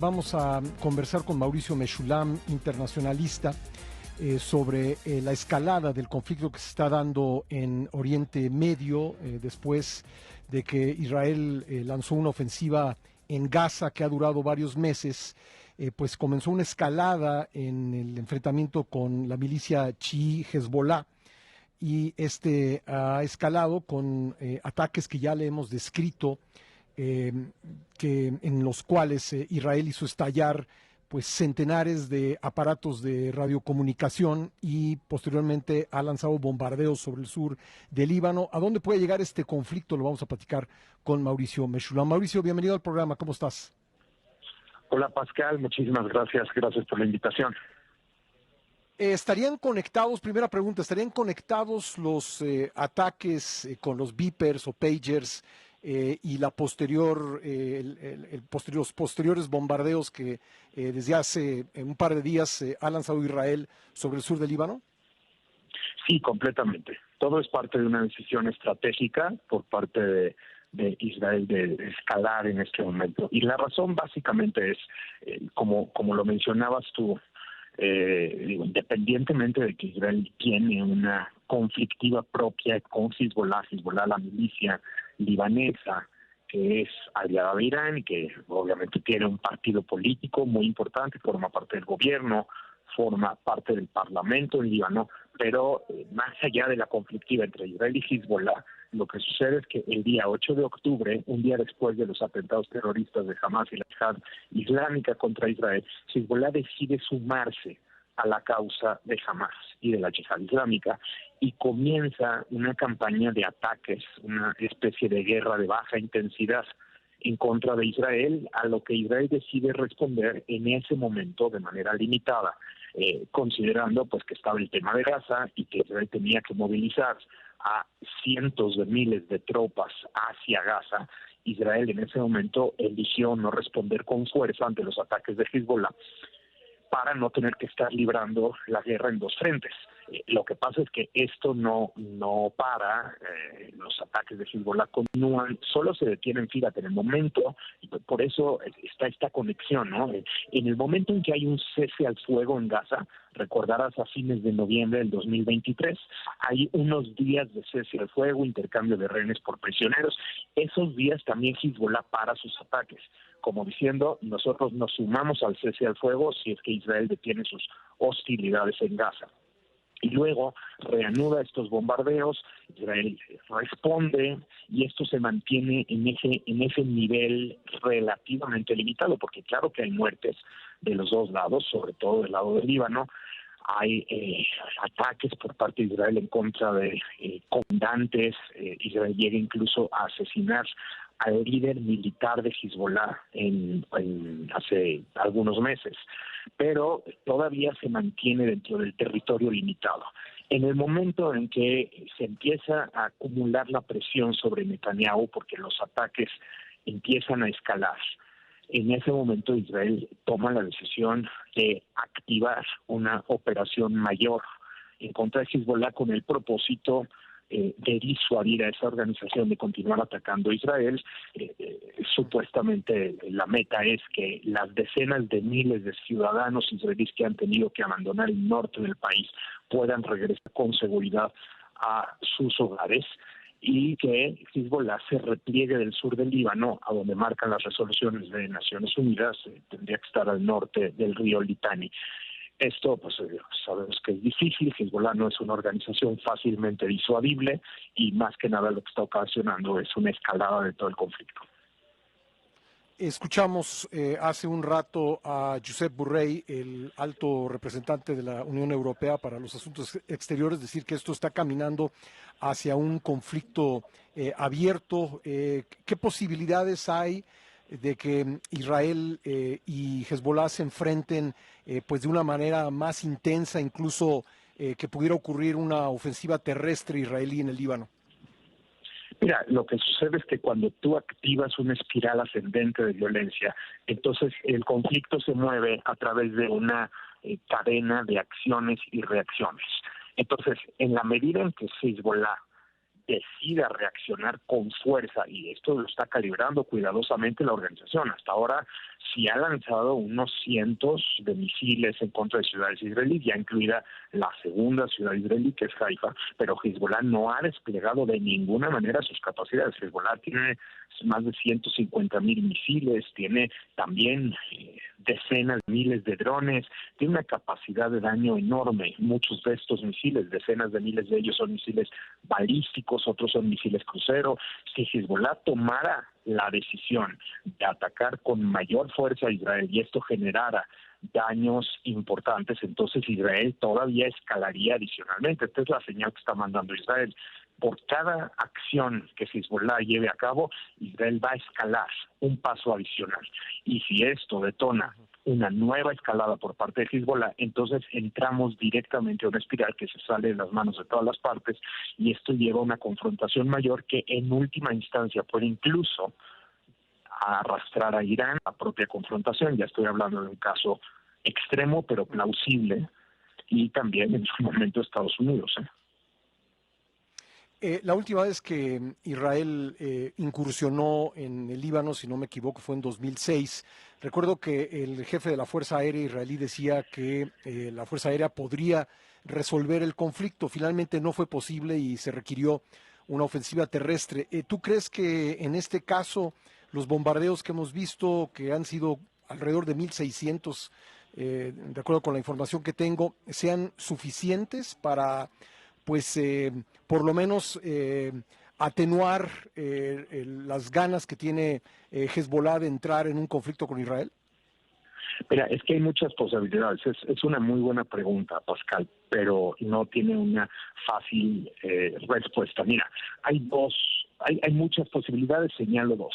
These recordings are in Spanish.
Vamos a conversar con Mauricio Meshulam, internacionalista, sobre la escalada del conflicto que se está dando en Oriente Medio, después de que Israel lanzó una ofensiva en Gaza que ha durado varios meses. Pues comenzó una escalada en el enfrentamiento con la milicia chií Hezbollah, y ha escalado con ataques que ya le hemos descrito, eh, en los cuales Israel hizo estallar pues centenares de aparatos de radiocomunicación y posteriormente ha lanzado bombardeos sobre el sur del Líbano. ¿A dónde puede llegar este conflicto? Lo vamos a platicar con Mauricio Meshulam. Mauricio, bienvenido al programa, ¿cómo estás? Hola Pascal, muchísimas gracias por la invitación. ¿Estarían conectados, primera pregunta, estarían conectados los ataques con los beepers o pagers y la los posteriores bombardeos que desde hace un par de días ha lanzado Israel sobre el sur del Líbano? Sí, completamente. Todo es parte de una decisión estratégica por parte de Israel de escalar en este momento. Y la razón básicamente es, como lo mencionabas tú, independientemente de que Israel tiene una conflictiva propia con Hezbollah, la milicia libanesa, que es aliada de Irán y que obviamente tiene un partido político muy importante, forma parte del gobierno, forma parte del parlamento en Líbano, pero más allá de la conflictiva entre Israel y Hezbollah, lo que sucede es que el día 8 de octubre, un día después de los atentados terroristas de Hamas y la Yihad Islámica contra Israel, Hezbollah decide sumarse a la causa de Hamas y de la Yihad Islámica y comienza una campaña de ataques, una especie de guerra de baja intensidad en contra de Israel, a lo que Israel decide responder en ese momento de manera limitada, considerando pues que estaba el tema de Gaza y que Israel tenía que movilizar a cientos de miles de tropas hacia Gaza. Israel en ese momento eligió no responder con fuerza ante los ataques de Hezbollah para no tener que estar librando la guerra en dos frentes. Lo que pasa es que esto no para, los ataques de Hezbollah continúan, solo se detienen, fíjate, en el momento, y por eso está esta conexión, ¿no? En el momento en que hay un cese al fuego en Gaza, recordarás a fines de noviembre del 2023, hay unos días de cese al fuego, intercambio de rehenes por prisioneros. Esos días también Hezbollah para sus ataques, como diciendo, nosotros nos sumamos al cese al fuego si es que Israel detiene sus hostilidades en Gaza. Y luego reanuda estos bombardeos, Israel responde y esto se mantiene en ese nivel relativamente limitado, porque claro que hay muertes de los dos lados, sobre todo del lado del Líbano. Hay ataques por parte de Israel en contra de comandantes. Israel llega incluso a asesinar al líder militar de Hezbollah hace algunos meses, pero todavía se mantiene dentro del territorio limitado. En el momento en que se empieza a acumular la presión sobre Netanyahu, porque los ataques empiezan a escalar, en ese momento Israel toma la decisión de activar una operación mayor en contra de Hezbollah con el propósito de disuadir a esa organización de continuar atacando a Israel. Supuestamente la meta es que las decenas de miles de ciudadanos israelíes que han tenido que abandonar el norte del país puedan regresar con seguridad a sus hogares y que Hezbollah se repliegue del sur del Líbano, a donde marcan las resoluciones de Naciones Unidas, tendría que estar al norte del río Litani. Esto, pues sabemos que es difícil, Hezbollah no es una organización fácilmente disuadible y más que nada lo que está ocasionando es una escalada de todo el conflicto. Escuchamos hace un rato a Josep Borrell, el alto representante de la Unión Europea para los Asuntos Exteriores, decir que esto está caminando hacia un conflicto abierto. ¿Qué posibilidades hay de que Israel y Hezbollah se enfrenten pues de una manera más intensa, incluso que pudiera ocurrir una ofensiva terrestre israelí en el Líbano? Mira, lo que sucede es que cuando tú activas una espiral ascendente de violencia, entonces el conflicto se mueve a través de una cadena de acciones y reacciones. Entonces, en la medida en que Hezbollah decida reaccionar con fuerza, y esto lo está calibrando cuidadosamente la organización. Hasta ahora sí ha lanzado unos cientos de misiles en contra de ciudades israelíes, ya incluida la segunda ciudad israelí, que es Haifa, pero Hezbollah no ha desplegado de ninguna manera sus capacidades. Hezbollah tiene más de 150,000 misiles, tiene también decenas de miles de drones, tiene una capacidad de daño enorme. Muchos de estos misiles, decenas de miles de ellos, son misiles balísticos, otros son misiles crucero. Si Hezbollah tomara la decisión de atacar con mayor fuerza a Israel y esto generara daños importantes, entonces Israel todavía escalaría adicionalmente. Esta es la señal que está mandando Israel. Por cada acción que Hezbollah lleve a cabo, Israel va a escalar un paso adicional. Y si esto detona una nueva escalada por parte de Hezbollah, entonces entramos directamente a una espiral que se sale de las manos de todas las partes, y esto lleva a una confrontación mayor que en última instancia puede incluso arrastrar a Irán a la propia confrontación. Ya estoy hablando de un caso extremo pero plausible, y también en su momento Estados Unidos. La última vez que Israel incursionó en el Líbano, si no me equivoco, fue en 2006. Recuerdo que el jefe de la Fuerza Aérea israelí decía que la Fuerza Aérea podría resolver el conflicto. Finalmente no fue posible y se requirió una ofensiva terrestre. ¿Tú crees que en este caso los bombardeos que hemos visto, que han sido alrededor de 1,600, de acuerdo con la información que tengo, sean suficientes para pues por lo menos atenuar las ganas que tiene Hezbollah de entrar en un conflicto con Israel? Mira, es que hay muchas posibilidades. Es una muy buena pregunta, Pascal, pero no tiene una fácil respuesta. Mira, hay muchas posibilidades, señalo dos.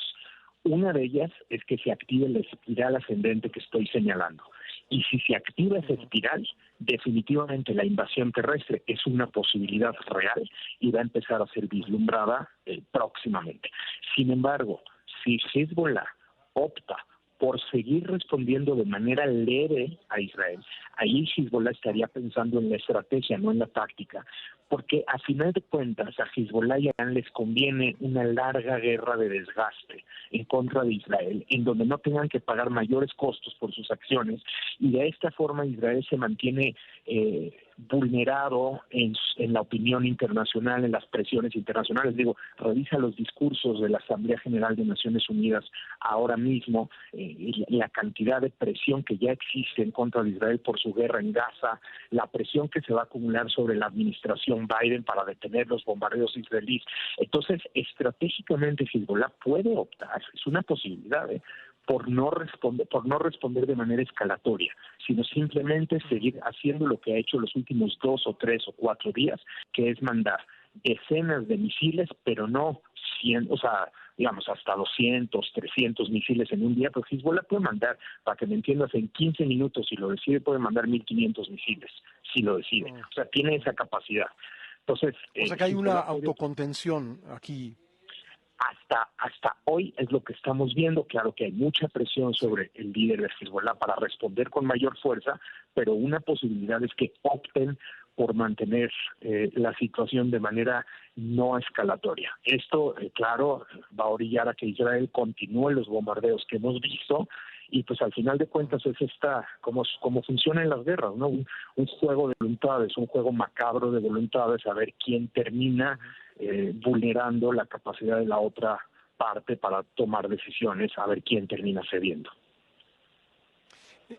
Una de ellas es que se active la espiral ascendente que estoy señalando. Y si se activa esa espiral, definitivamente la invasión terrestre es una posibilidad real y va a empezar a ser vislumbrada próximamente. Sin embargo, si Hezbollah opta por seguir respondiendo de manera leve a Israel, ahí Hezbollah estaría pensando en la estrategia, no en la táctica, porque a final de cuentas a Hezbollah y a Irán les conviene una larga guerra de desgaste en contra de Israel, en donde no tengan que pagar mayores costos por sus acciones, y de esta forma Israel se mantiene vulnerado en la opinión internacional, en las presiones internacionales. Digo, revisa los discursos de la Asamblea General de Naciones Unidas ahora mismo, la cantidad de presión que ya existe en contra de Israel por su guerra en Gaza, la presión que se va a acumular sobre la administración Biden para detener los bombardeos israelíes. Entonces, estratégicamente Hezbollah puede optar, es una posibilidad, por no responder de manera escalatoria, sino simplemente seguir haciendo lo que ha hecho los últimos 2 o 3 o 4 días, que es mandar decenas de misiles, pero no 100, o sea, digamos, hasta 200, 300 misiles en un día. Pero Hezbollah puede mandar, para que me entiendas, en 15 minutos, si lo decide, puede mandar 1,500 misiles, si lo decide. O sea, tiene esa capacidad. Entonces, o sea que hay una autocontención aquí. Hasta hoy es lo que estamos viendo. Claro que hay mucha presión sobre el líder de Hezbollah para responder con mayor fuerza, pero una posibilidad es que opten por mantener la situación de manera no escalatoria. Esto, claro, va a orillar a que Israel continúe los bombardeos que hemos visto, y pues al final de cuentas es como funcionan las guerras, ¿no? Un juego de voluntades, un juego macabro de voluntades, a ver quién termina vulnerando la capacidad de la otra parte para tomar decisiones, a ver quién termina cediendo.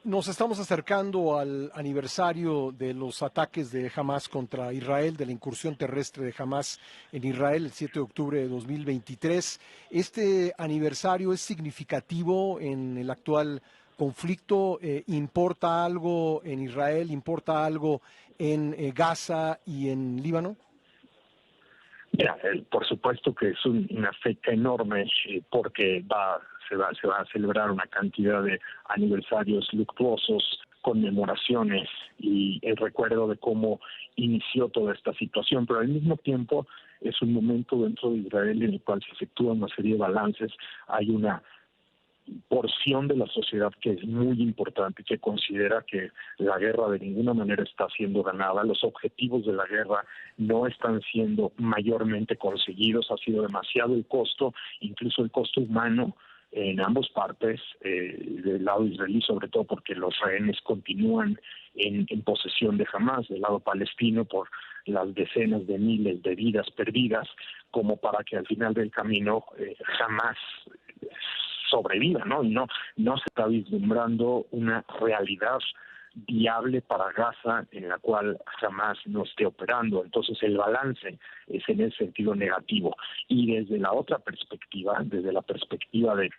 Nos estamos acercando al aniversario de los ataques de Hamas contra Israel, de la incursión terrestre de Hamas en Israel el 7 de octubre de 2023. ¿Este aniversario es significativo en el actual conflicto? ¿Importa algo en Israel? ¿Importa algo en Gaza y en Líbano? Mira, por supuesto que es una fecha enorme, porque se va a celebrar una cantidad de aniversarios luctuosos, conmemoraciones y el recuerdo de cómo inició toda esta situación, pero al mismo tiempo es un momento dentro de Israel en el cual se efectúan una serie de balances. Hay una porción de la sociedad que es muy importante, que considera que la guerra de ninguna manera está siendo ganada, los objetivos de la guerra no están siendo mayormente conseguidos, ha sido demasiado el costo, incluso el costo humano en ambas partes, del lado israelí sobre todo porque los rehenes continúan en posesión de Hamás, del lado palestino por las decenas de miles de vidas perdidas, como para que al final del camino Hamás sobreviva, ¿no? Y no se está vislumbrando una realidad viable para Gaza en la cual jamás no esté operando. Entonces el balance es en ese sentido negativo. Y desde la otra perspectiva, desde la perspectiva de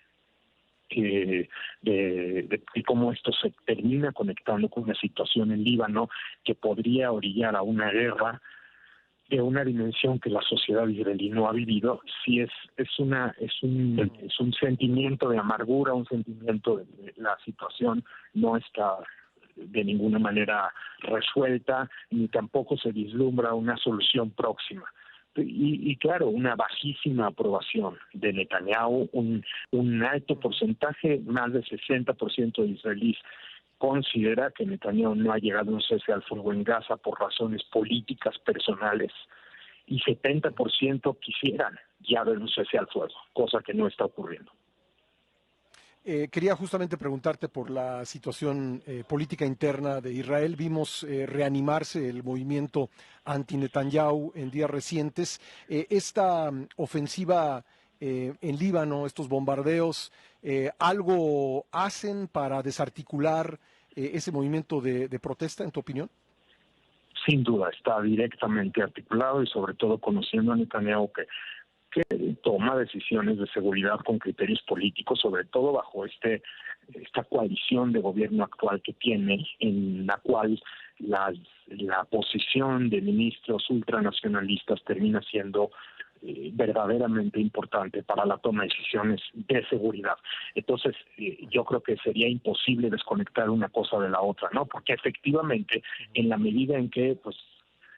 cómo esto se termina conectando con una situación en Líbano que podría orillar a una guerra de una dimensión que la sociedad israelí no ha vivido, sí es un sentimiento de amargura, un sentimiento de la situación no está de ninguna manera resuelta, ni tampoco se vislumbra una solución próxima. Y claro, una bajísima aprobación de Netanyahu, un alto porcentaje, más del 60% de israelíes considera que Netanyahu no ha llegado a un cese al fuego en Gaza por razones políticas personales y 70% quisieran ya ver un cese al fuego, cosa que no está ocurriendo. Quería justamente preguntarte por la situación política interna de Israel. Vimos reanimarse el movimiento anti-Netanyahu en días recientes. Esta ofensiva en Líbano, estos bombardeos, ¿algo hacen para desarticular ese movimiento de protesta, en tu opinión? Sin duda, está directamente articulado y sobre todo conociendo a Netanyahu que toma decisiones de seguridad con criterios políticos, sobre todo bajo esta coalición de gobierno actual que tiene, en la cual la posición de ministros ultranacionalistas termina siendo verdaderamente importante para la toma de decisiones de seguridad. Entonces, yo creo que sería imposible desconectar una cosa de la otra, ¿no? Porque efectivamente, en la medida en que, pues,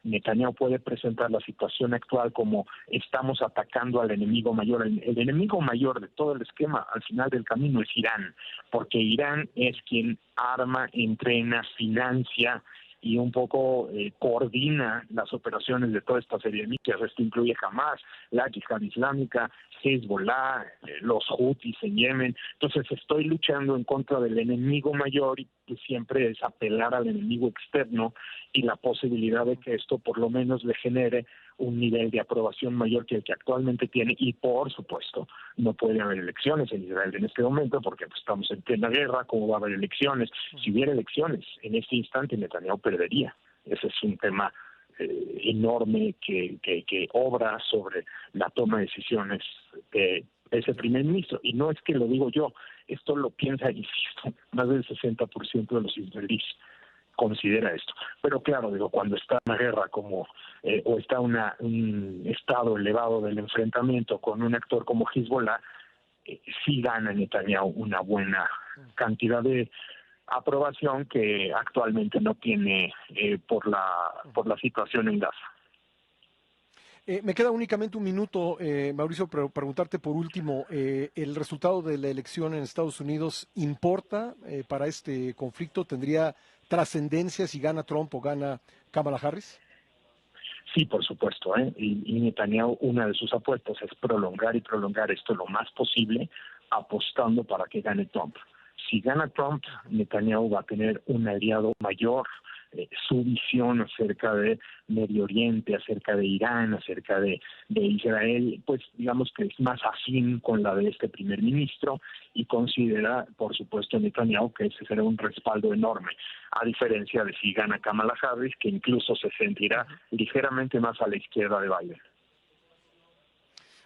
Netanyahu puede presentar la situación actual como estamos atacando al enemigo mayor. El enemigo mayor de todo el esquema al final del camino es Irán, porque Irán es quien arma, entrena, financia y un poco coordina las operaciones de toda esta serie de milicias. Esto incluye Hamas, la Yihad Islámica, Hezbollah, los Houthis en Yemen. Entonces estoy luchando en contra del enemigo mayor y pues siempre es apelar al enemigo externo y la posibilidad de que esto por lo menos le genere un nivel de aprobación mayor que el que actualmente tiene y por supuesto no puede haber elecciones en Israel en este momento porque pues, estamos en plena guerra, ¿cómo va a haber elecciones? Si hubiera elecciones en este instante Netanyahu perdería. Ese es un tema enorme que obra sobre la toma de decisiones de ese primer ministro. Y no es que lo digo yo, esto lo piensa, insisto, más del 60% de los israelíes considera esto. Pero claro, digo, cuando está una guerra como o está un estado elevado del enfrentamiento con un actor como Hezbollah, sí gana Netanyahu una buena cantidad de aprobación que actualmente no tiene por la situación en Gaza. Me queda únicamente un minuto, Mauricio, pero preguntarte por último, ¿el resultado de la elección en Estados Unidos importa para este conflicto? ¿Tendría trascendencia si gana Trump o gana Kamala Harris? Sí, por supuesto, y Netanyahu, una de sus apuestas es prolongar esto lo más posible, apostando para que gane Trump. Si gana Trump, Netanyahu va a tener un aliado mayor. Su visión acerca de Medio Oriente, acerca de Irán, acerca de Israel, pues digamos que es más afín con la de este primer ministro y considera, por supuesto, Netanyahu que ese será un respaldo enorme, a diferencia de si gana Kamala Harris, que incluso se sentirá ligeramente más a la izquierda de Biden.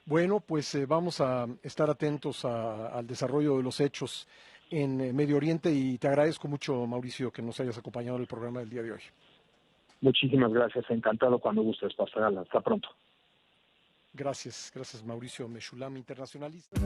Bueno, pues vamos a estar atentos al desarrollo de los hechos en Medio Oriente y te agradezco mucho, Mauricio, que nos hayas acompañado en el programa del día de hoy. Muchísimas gracias, encantado cuando gustes, Pascal. Hasta pronto. Gracias, Mauricio Meshulam, internacionalista.